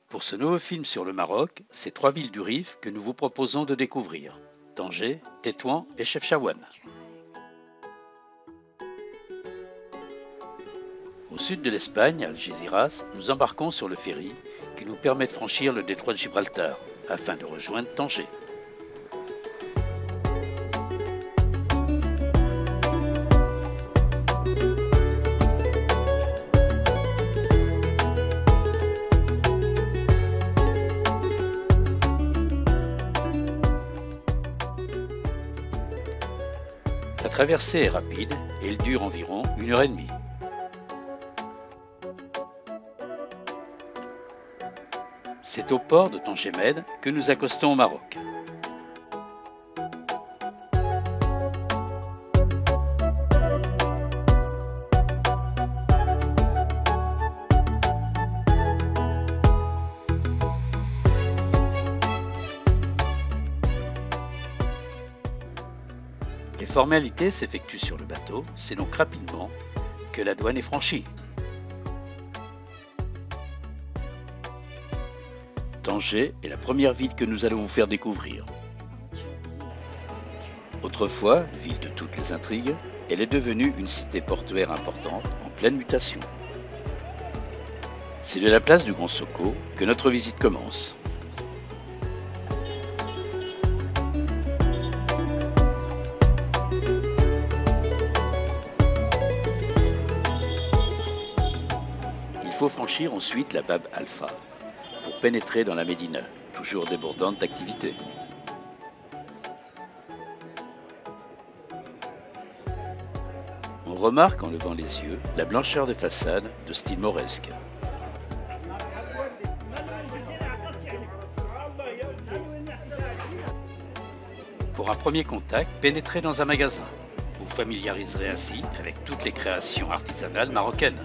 Pour ce nouveau film sur le Maroc, c'est 3 villes du Rif que nous vous proposons de découvrir: Tanger, Tétouan et Chefchaouen. Au sud de l'Espagne, à Algeciras, nous embarquons sur le ferry qui nous permet de franchir le détroit de Gibraltar afin de rejoindre Tanger. La traversée est rapide et elle dure environ 1h30. C'est au port de Tanger-Med que nous accostons au Maroc. Les formalités s'effectuent sur le bateau, c'est donc rapidement que la douane est franchie. Tanger est la première ville que nous allons vous faire découvrir. Autrefois, ville de toutes les intrigues, elle est devenue une cité portuaire importante en pleine mutation. C'est de la place du Grand Soko que notre visite commence. Il faut franchir ensuite la Bab Alpha pour pénétrer dans la Médina, toujours débordante d'activité. On remarque en levant les yeux la blancheur des façades de style mauresque. Pour un premier contact, pénétrez dans un magasin. Vous vous familiariserez ainsi avec toutes les créations artisanales marocaines.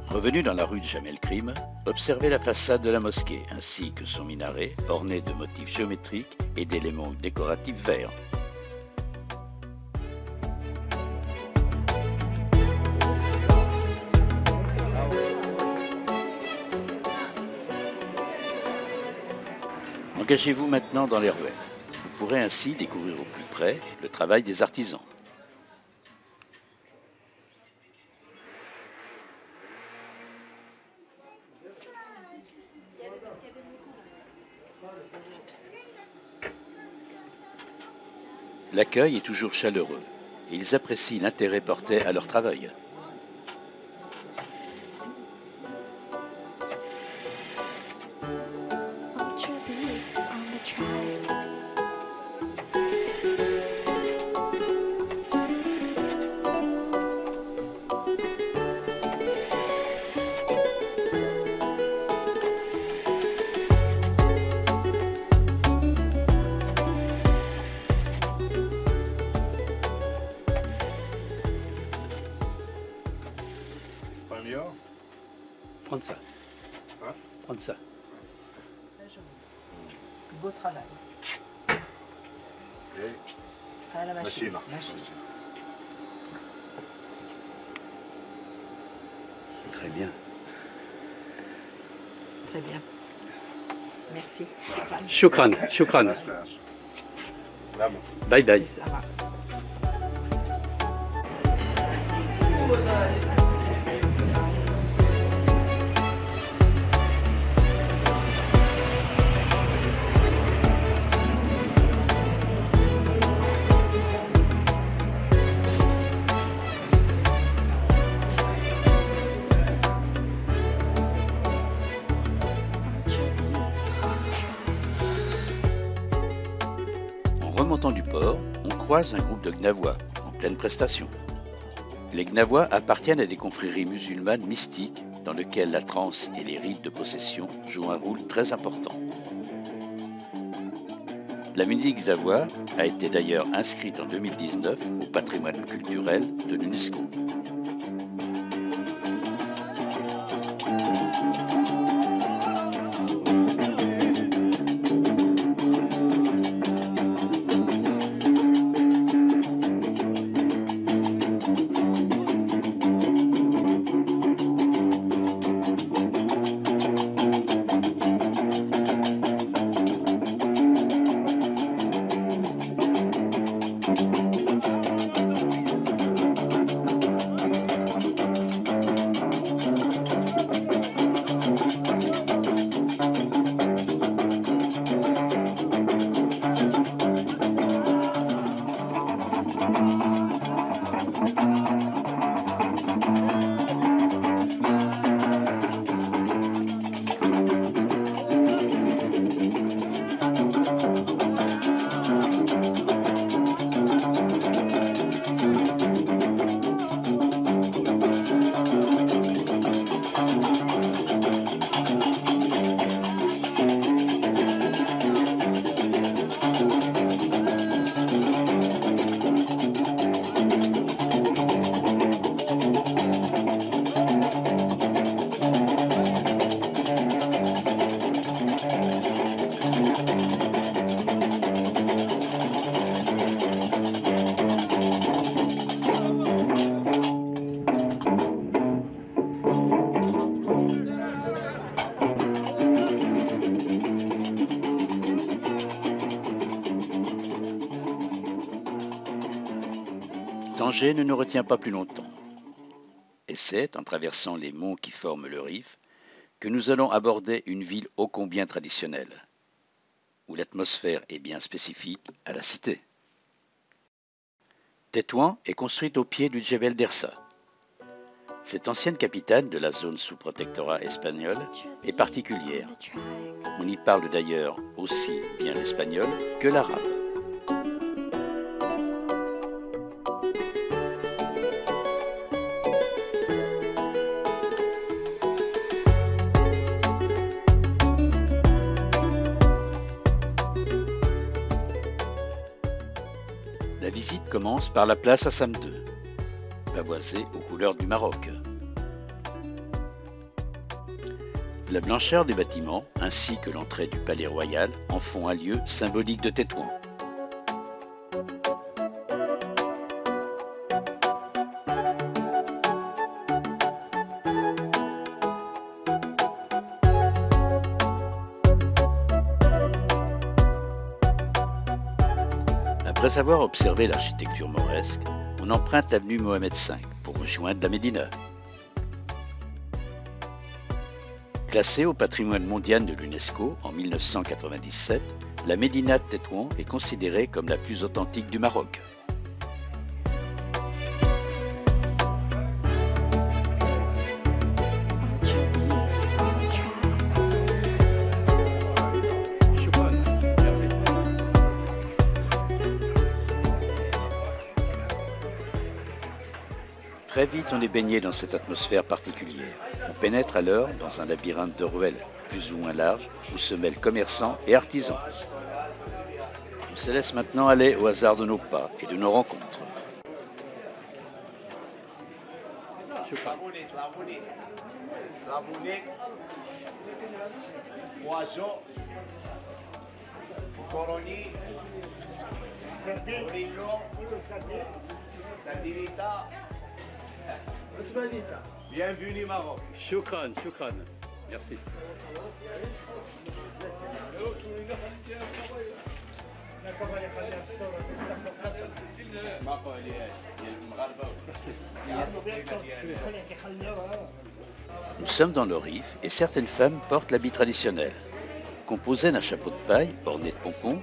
Revenu dans la rue de Jamel Krim, observez la façade de la mosquée ainsi que son minaret orné de motifs géométriques et d'éléments décoratifs verts. Engagez-vous maintenant dans les ruelles. Vous pourrez ainsi découvrir au plus près le travail des artisans. L'accueil est toujours chaleureux et ils apprécient l'intérêt porté à leur travail. Français. Français. Beau travail. À la machine. Très bien. Très bien. Merci. Shukran, shukran. Bye bye. croise un groupe de Gnavois en pleine prestation. Les Gnavois appartiennent à des confréries musulmanes mystiques dans lesquelles la transe et les rites de possession jouent un rôle très important. La musique Gnavois a été d'ailleurs inscrite en 2019 au patrimoine culturel de l'UNESCO. Tanger ne nous retient pas plus longtemps. Et c'est en traversant les monts qui forment le Rif que nous allons aborder une ville ô combien traditionnelle, où l'atmosphère est bien spécifique à la cité. Tétouan est construite au pied du Djebel d'Ersa. Cette ancienne capitale de la zone sous protectorat espagnol est particulière. On y parle d'ailleurs aussi bien l'espagnol que l'arabe. La visite commence par la place Hassan II, pavoisée aux couleurs du Maroc. La blancheur des bâtiments ainsi que l'entrée du palais royal en font un lieu symbolique de Tétouan. Après avoir observé l'architecture mauresque, on emprunte l'avenue Mohamed V pour rejoindre la Médina. Classée au patrimoine mondial de l'UNESCO en 1997, la Médina de Tétouan est considérée comme la plus authentique du Maroc. Très vite, on est baigné dans cette atmosphère particulière. On pénètre alors dans un labyrinthe de ruelles, plus ou moins large, où se mêlent commerçants et artisans. On se laisse maintenant aller au hasard de nos pas et de nos rencontres. Bienvenue Maroc. Shukran, shukran. Merci. Nous sommes dans le Rif et certaines femmes portent l'habit traditionnel, composé d'un chapeau de paille orné de pompons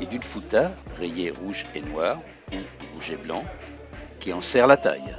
et d'une fouta rayée rouge et noir ou rouge et blanc qui en serre la taille.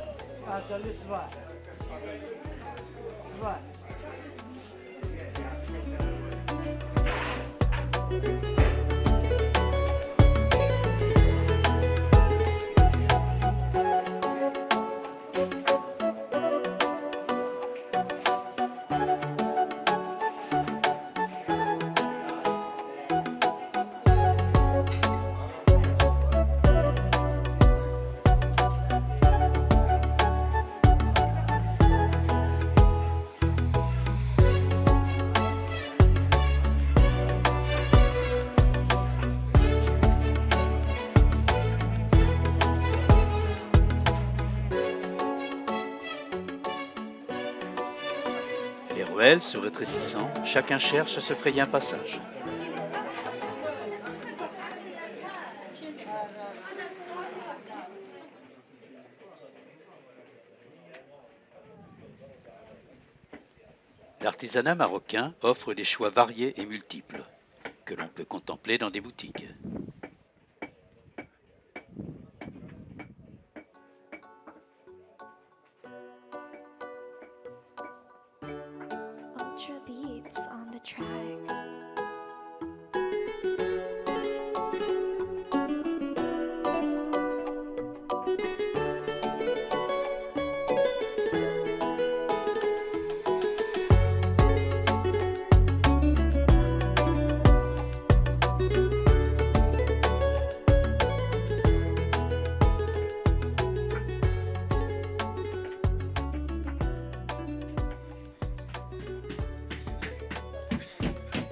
Les ruelles se rétrécissant, chacun cherche à se frayer un passage. L'artisanat marocain offre des choix variés et multiples, que l'on peut contempler dans des boutiques. Ultra beats on the track.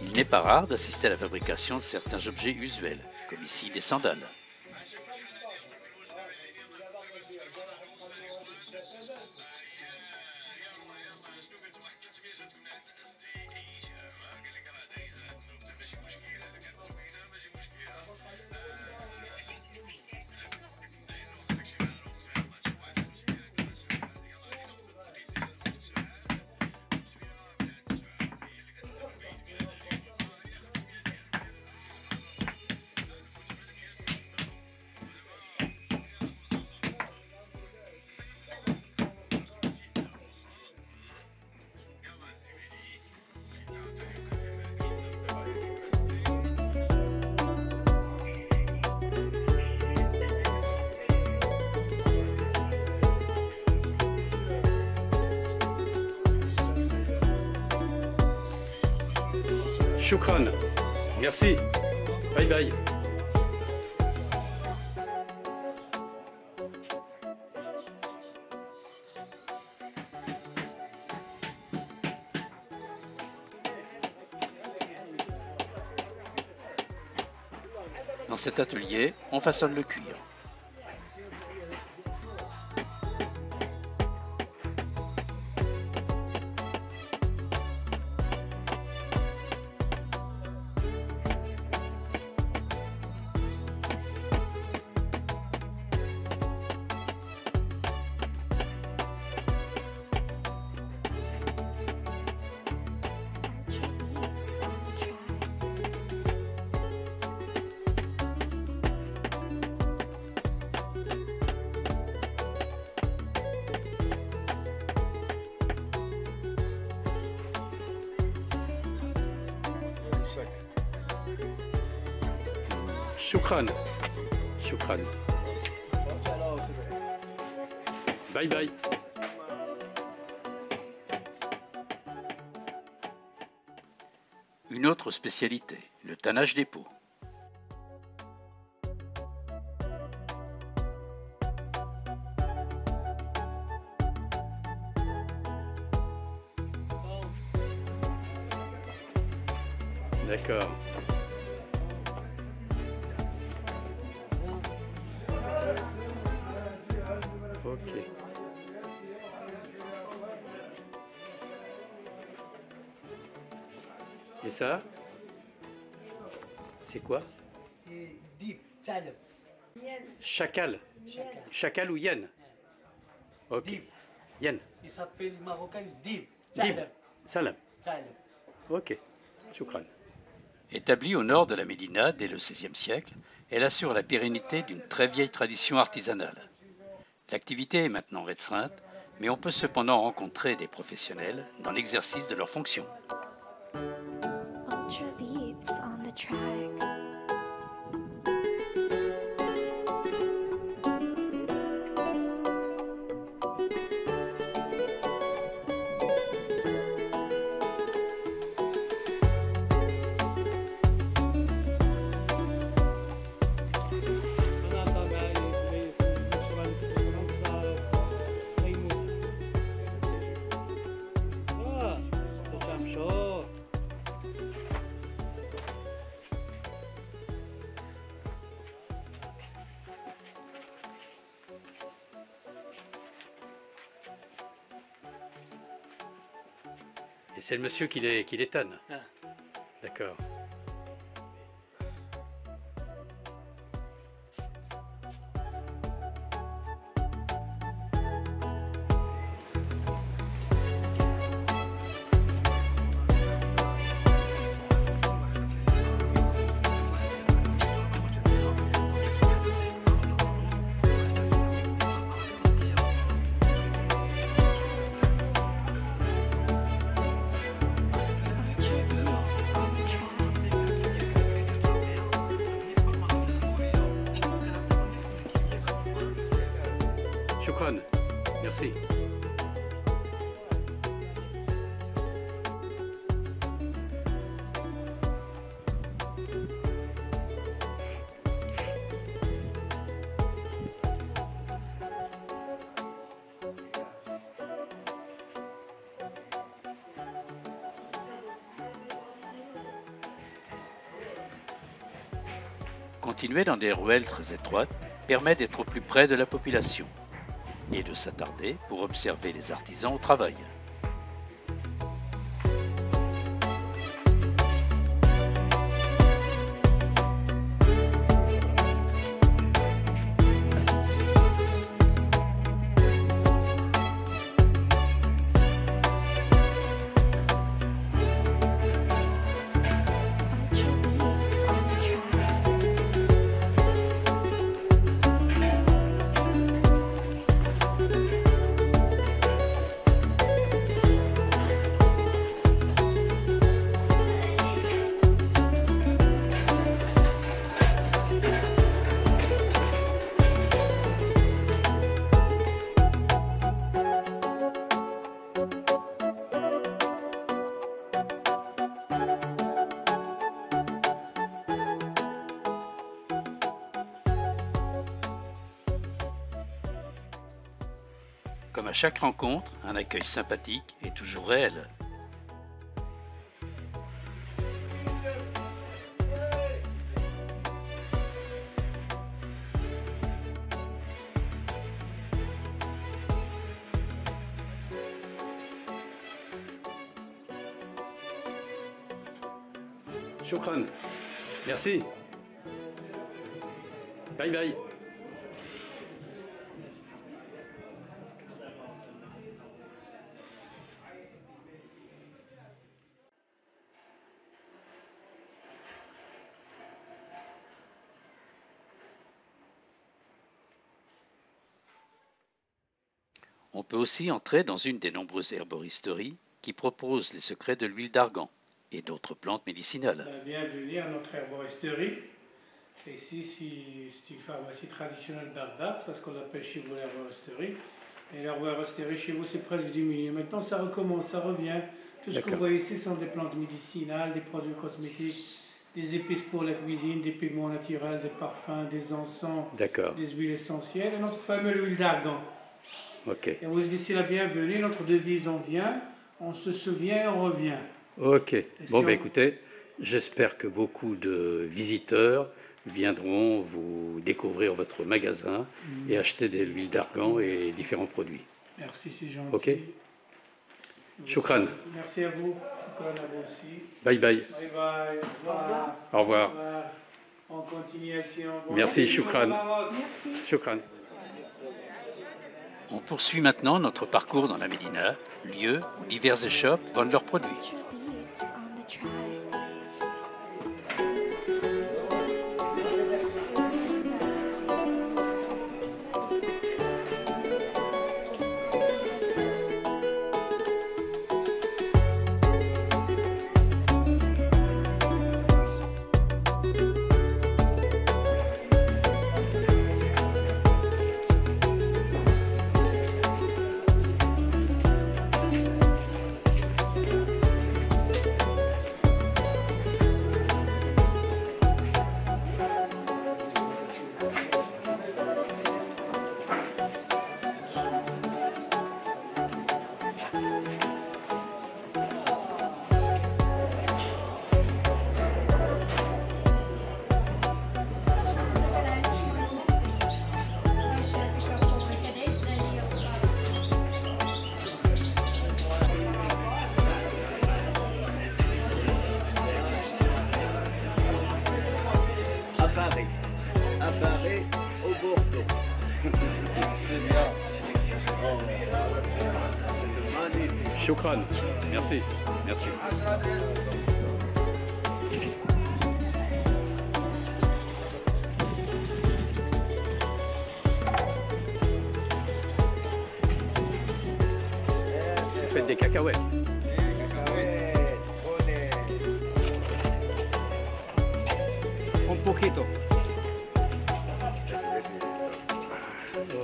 Il n'est pas rare d'assister à la fabrication de certains objets usuels, comme ici des sandales. Shukran. Merci. Bye bye. Dans cet atelier, on façonne le cuir. Ultra beats on the track. Shukran. Shukran. Bye bye. Une autre spécialité, le tannage des peaux. D'accord. Ok. Et ça? C'est quoi? Deep, Salem. Chacal. Chacal ou yen? Ok. Deep. Yen. Il s'appelle marocain Deep, Dib. Salem. Salam. Salem. Ok. Shukran. Établie au nord de la Médina dès le XVIe siècle, elle assure la pérennité d'une très vieille tradition artisanale. L'activité est maintenant restreinte, mais on peut cependant rencontrer des professionnels dans l'exercice de leurs fonctions. Ultra beats on the track. Et c'est le monsieur qui les tanne. Ah. D'accord. Ultra beats on the track. Shukran. Merci. Continuer dans des ruelles très étroites permet d'être au plus près de la population et de s'attarder pour observer les artisans au travail. Ultra beats on the track. Comme à chaque rencontre, un accueil sympathique est toujours réel. Shukran. Merci. Bye bye. On peut aussi entrer dans une des nombreuses herboristeries qui proposent les secrets de l'huile d'argan et d'autres plantes médicinales. Bienvenue à notre herboristerie. Ici, c'est une pharmacie traditionnelle berbère, c'est ce qu'on appelle chez vous l'herboristerie. Et l'herboristerie chez vous, c'est presque diminué. Maintenant, ça recommence, ça revient. Tout ce que vous voyez ici sont des plantes médicinales, des produits cosmétiques, des épices pour la cuisine, des pigments naturels, des parfums, des encens, D'accord. des huiles essentielles et notre fameuse huile d'argan. Ok. Et vous êtes ici la bienvenue, notre devise on vient, on se souvient, on revient. Ok. Bon, si ben on- écoutez, j'espère que beaucoup de visiteurs viendront vous découvrir votre magasin et acheter de l'huile d'argan et différents produits. Merci, c'est gentil. Ok. Shukran. Merci à vous. Shukran à vous aussi. Bye bye. Bye bye. Au revoir. Au revoir. Au revoir. En continuation. Bon Merci, séjour au Shukran. Maroc. Merci. Shukran. On poursuit maintenant notre parcours dans la Médina, lieu où diverses échoppes vendent leurs produits. Ultra beats on the track. Shukran. Merci. Merci. Vous faites des cacahuètes. Un poquito.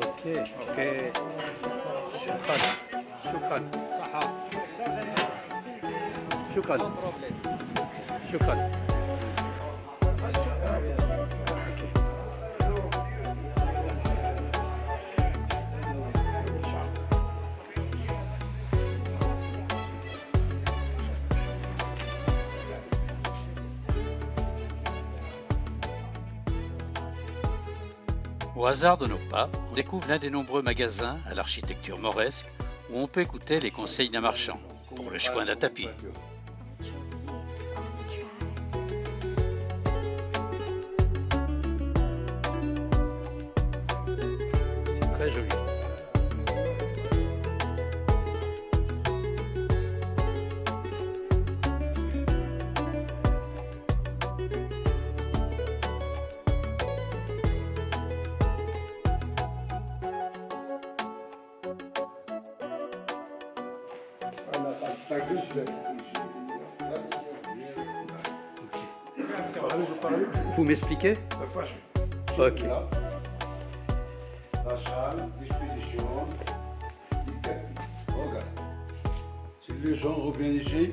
Ok, ok. Shukran. Shukran. Shukran. Shukran. Au hasard de nos pas, on découvre l'un des nombreux magasins à l'architecture mauresque où on peut écouter les conseils d'un marchand pour le choix d'un tapis. Très joli. Vous m'expliquez? Ok. La salle d'expédition du tapis. Regarde. Si les gens reviennent ici,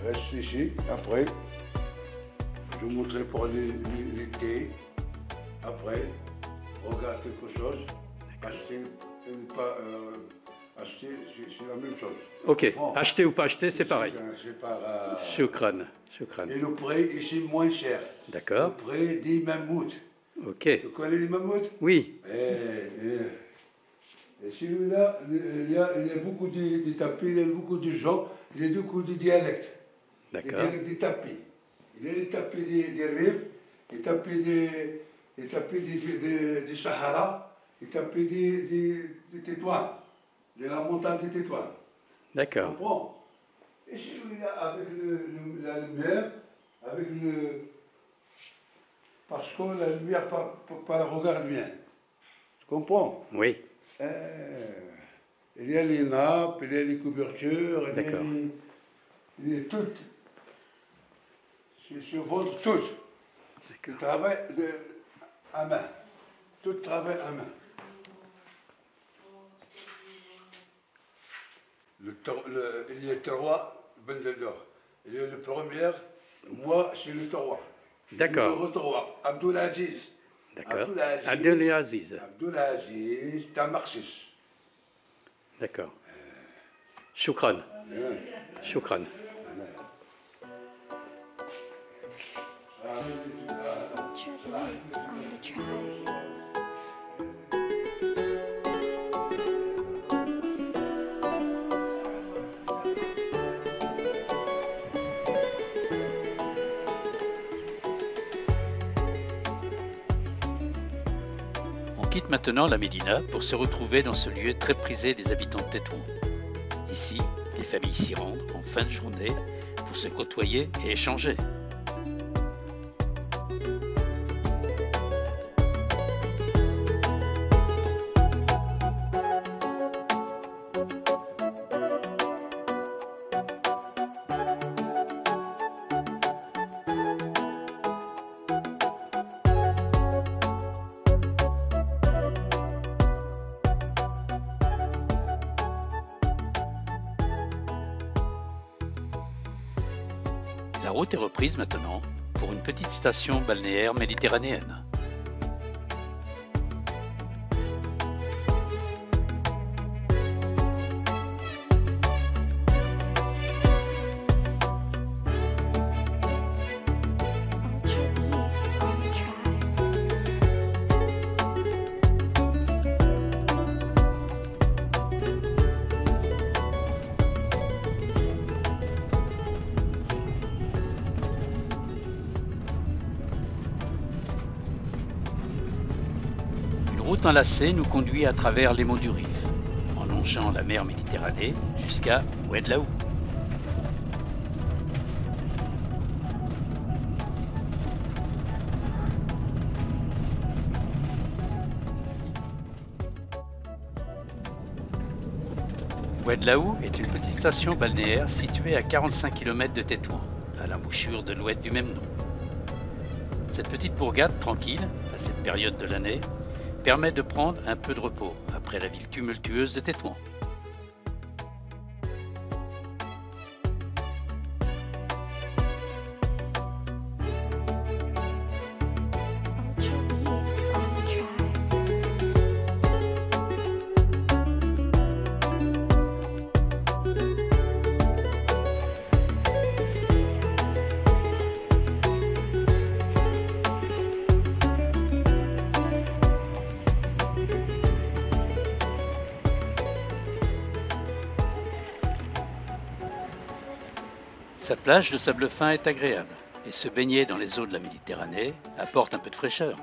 restent ici. Après, je vous montrerai pour les thés. Après, regarde quelque chose. Acheter, pas acheter, c'est la même chose. Ok. Bon. Acheter ou pas acheter, c'est pareil. C'est par, Shukran. Shukran. Et le prix ici moins cher. D'accord. Le prix des mammouths. Ok. Tu connais les mammouths? Oui. Et celui-là, il y a beaucoup de tapis, il y a beaucoup de gens, il y a beaucoup de dialectes. Les D'accord. dialectes des tapis. Il y a les tapis des rives, les tapis des Sahara, les tapis des Tétouans, de la montagne des Tétouans. Tu D'accord. comprends? Et celui-là, avec la lumière, avec le... Parce que la lumière pas la regarde bien. Tu comprends? Oui. Il y a les nappes, il y a les couvertures, D'accord. il y a toutes. C'est votre tout. Le travail à main. Tout travail à main. Il y a le terroir, Ben Deldor. Il y a le premier, moi, c'est le terroir. D'accord. Le terroir, Abdulaziz. D'accord. Abdelaziz. Abdulaziz, c'est un marxiste. D'accord. Shukran. Shukran. Ultra beats on the track. On quitte maintenant la Médina pour se retrouver dans ce lieu très prisé des habitants de Tétouan. Ici, les familles s'y rendent en fin de journée pour se côtoyer et échanger. La route est reprise maintenant pour une petite station balnéaire méditerranéenne. Ultra beats on the track. Une route enlacée nous conduit à travers les monts du Rif, en longeant longeant la mer Méditerranée jusqu'à Oued-Laou. Oued-Laou est une petite station balnéaire située à 45 km de Tétouan, à l'embouchure de l'oued du même nom. Cette petite bourgade tranquille, à cette période de l'année, permet de prendre un peu de repos après la ville tumultueuse de Tétouan. Ultra beats on the track. Sa plage de sable fin est agréable et se baigner dans les eaux de la Méditerranée apporte un peu de fraîcheur.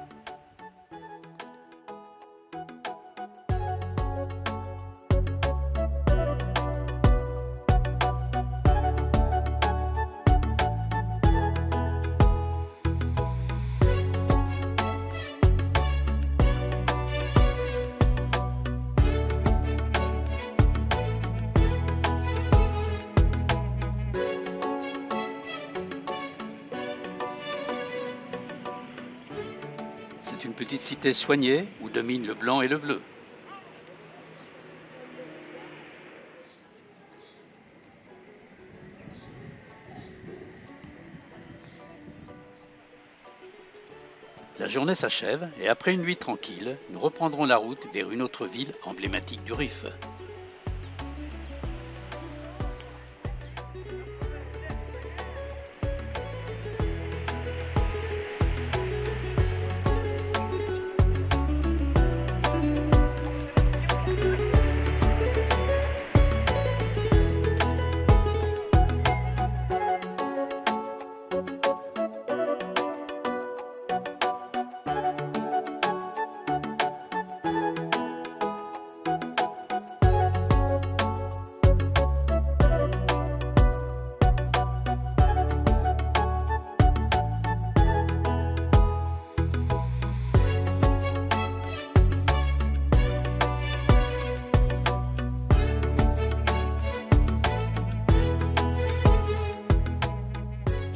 C'est une petite cité soignée où dominent le blanc et le bleu. La journée s'achève et après une nuit tranquille, nous reprendrons la route vers une autre ville emblématique du Rif.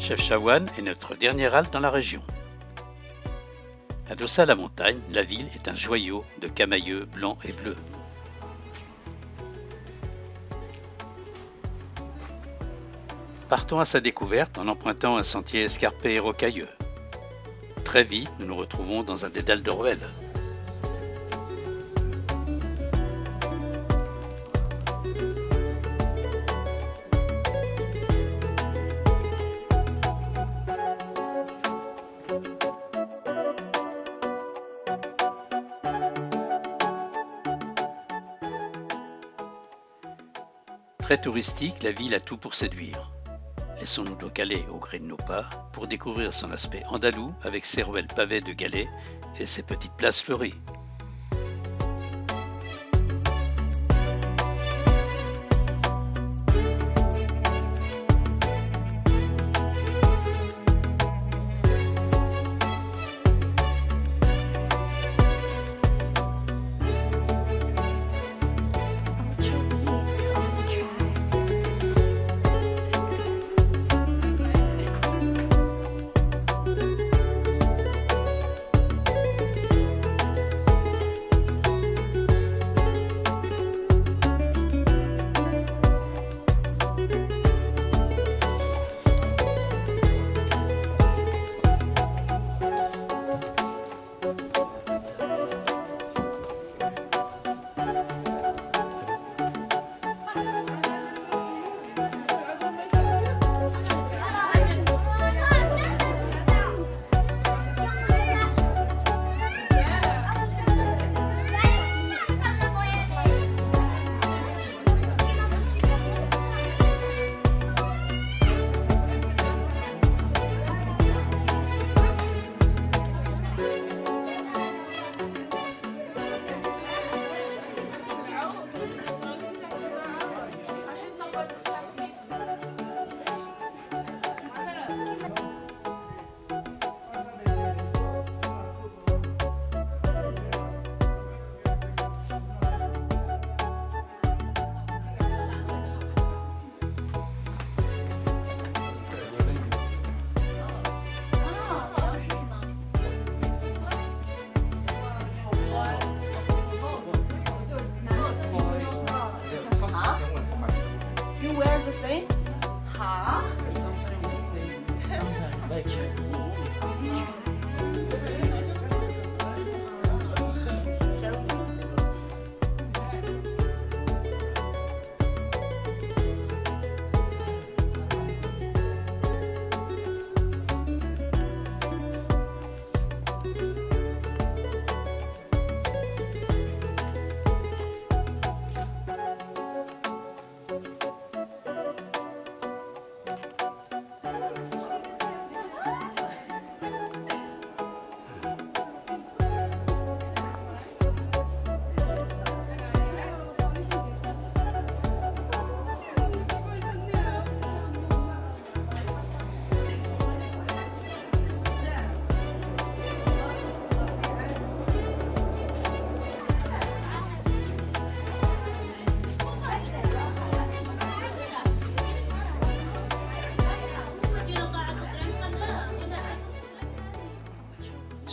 Chefchaouen est notre dernière halte dans la région. Adossée à la montagne, la ville est un joyau de camailleux blancs et bleus. Partons à sa découverte en empruntant un sentier escarpé et rocailleux. Très vite, nous nous retrouvons dans un dédale de ruelles. Très touristique, la ville a tout pour séduire. Laissons-nous donc aller au gré de nos pas pour découvrir son aspect andalou avec ses ruelles pavées de galets et ses petites places fleuries. Ultra beats on the track.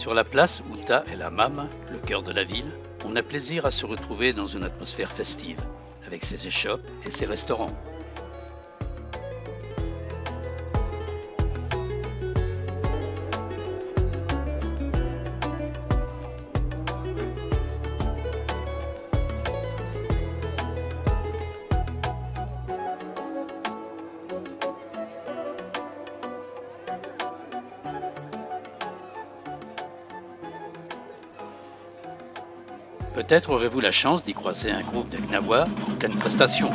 Sur la place Outa El Hammam, le cœur de la ville, on a plaisir à se retrouver dans une atmosphère festive, avec ses échoppes et ses restaurants. Peut-être aurez-vous la chance d'y croiser un groupe de Gnawa en pleine prestation.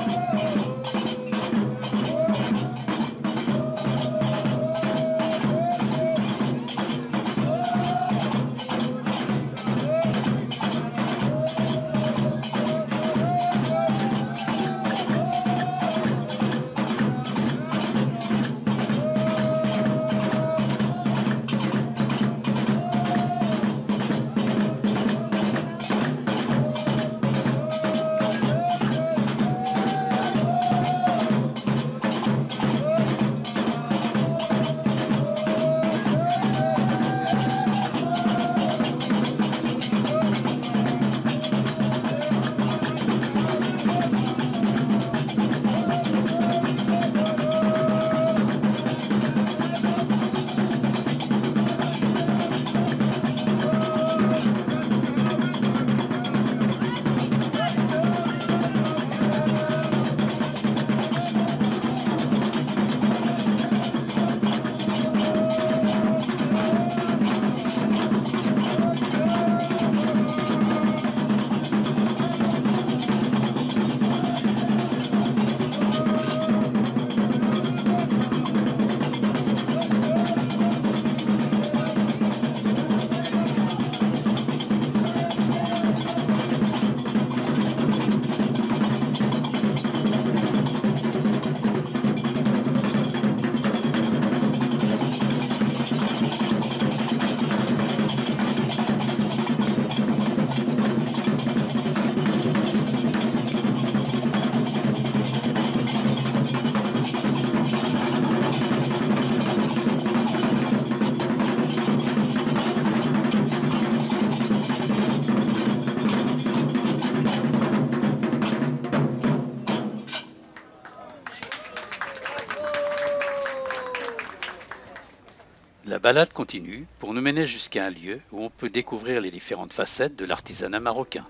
La balade continue pour nous mener jusqu'à un lieu où on peut découvrir les différentes facettes de l'artisanat marocain.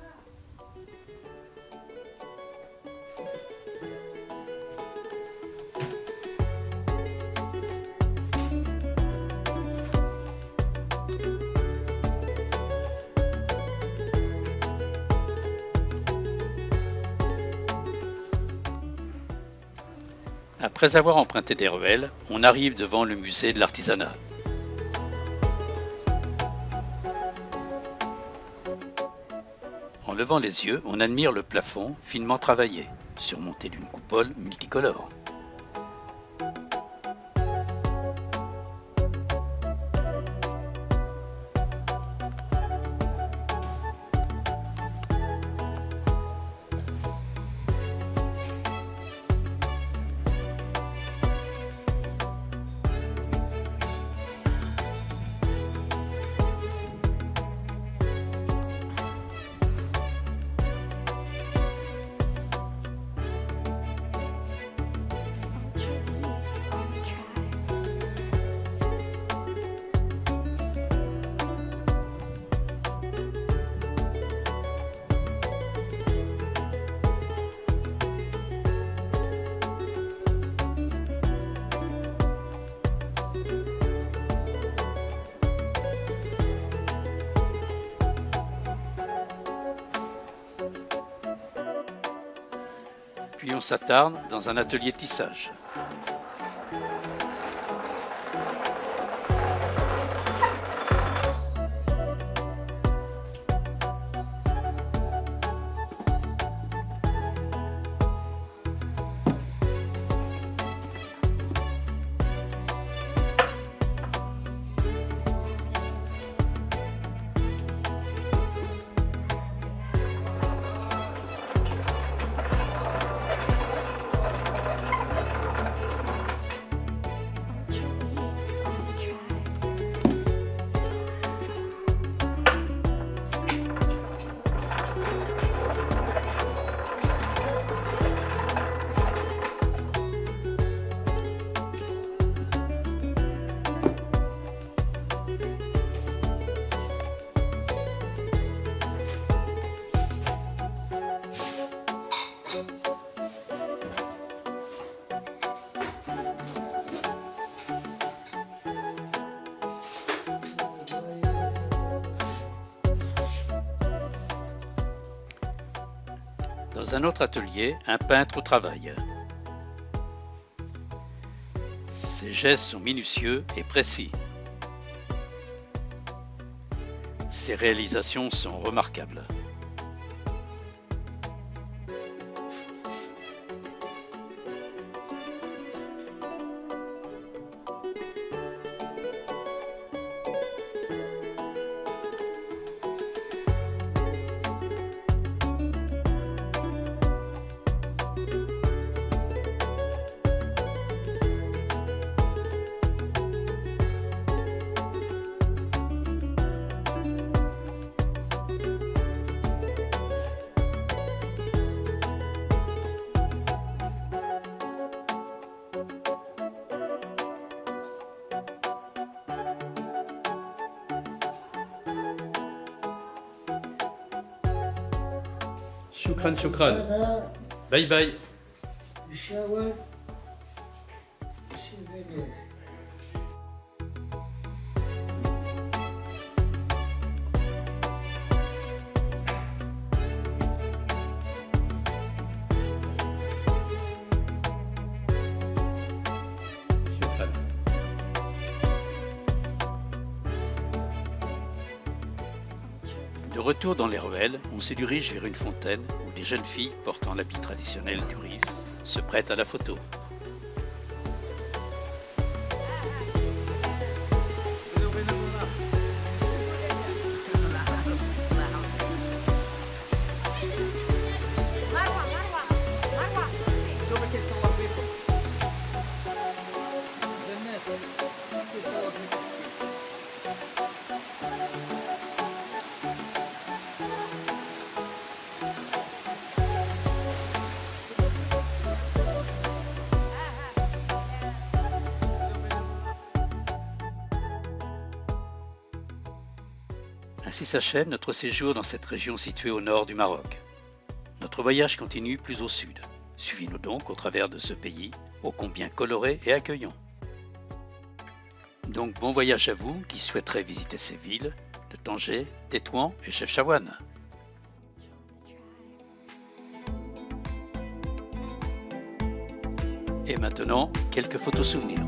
Après avoir emprunté des ruelles, on arrive devant le musée de l'artisanat. En levant les yeux, on admire le plafond finement travaillé, surmonté d'une coupole multicolore. Puis on s'attarde dans un atelier de tissage. Dans un autre atelier, un peintre au travail. Ses gestes sont minutieux et précis. Ses réalisations sont remarquables. Shukran, shukran. Bye bye. Shukran. De retour dans les ruelles, on se dirige vers une fontaine où des jeunes filles portant l'habit traditionnel du Rif se prêtent à la photo. Ainsi s'achève notre séjour dans cette région située au nord du Maroc. Notre voyage continue plus au sud. Suivez-nous donc au travers de ce pays, ô combien coloré et accueillant. Donc bon voyage à vous qui souhaiterez visiter ces villes de Tanger, Tétouan et Chefchaouen. Et maintenant, quelques photos souvenirs.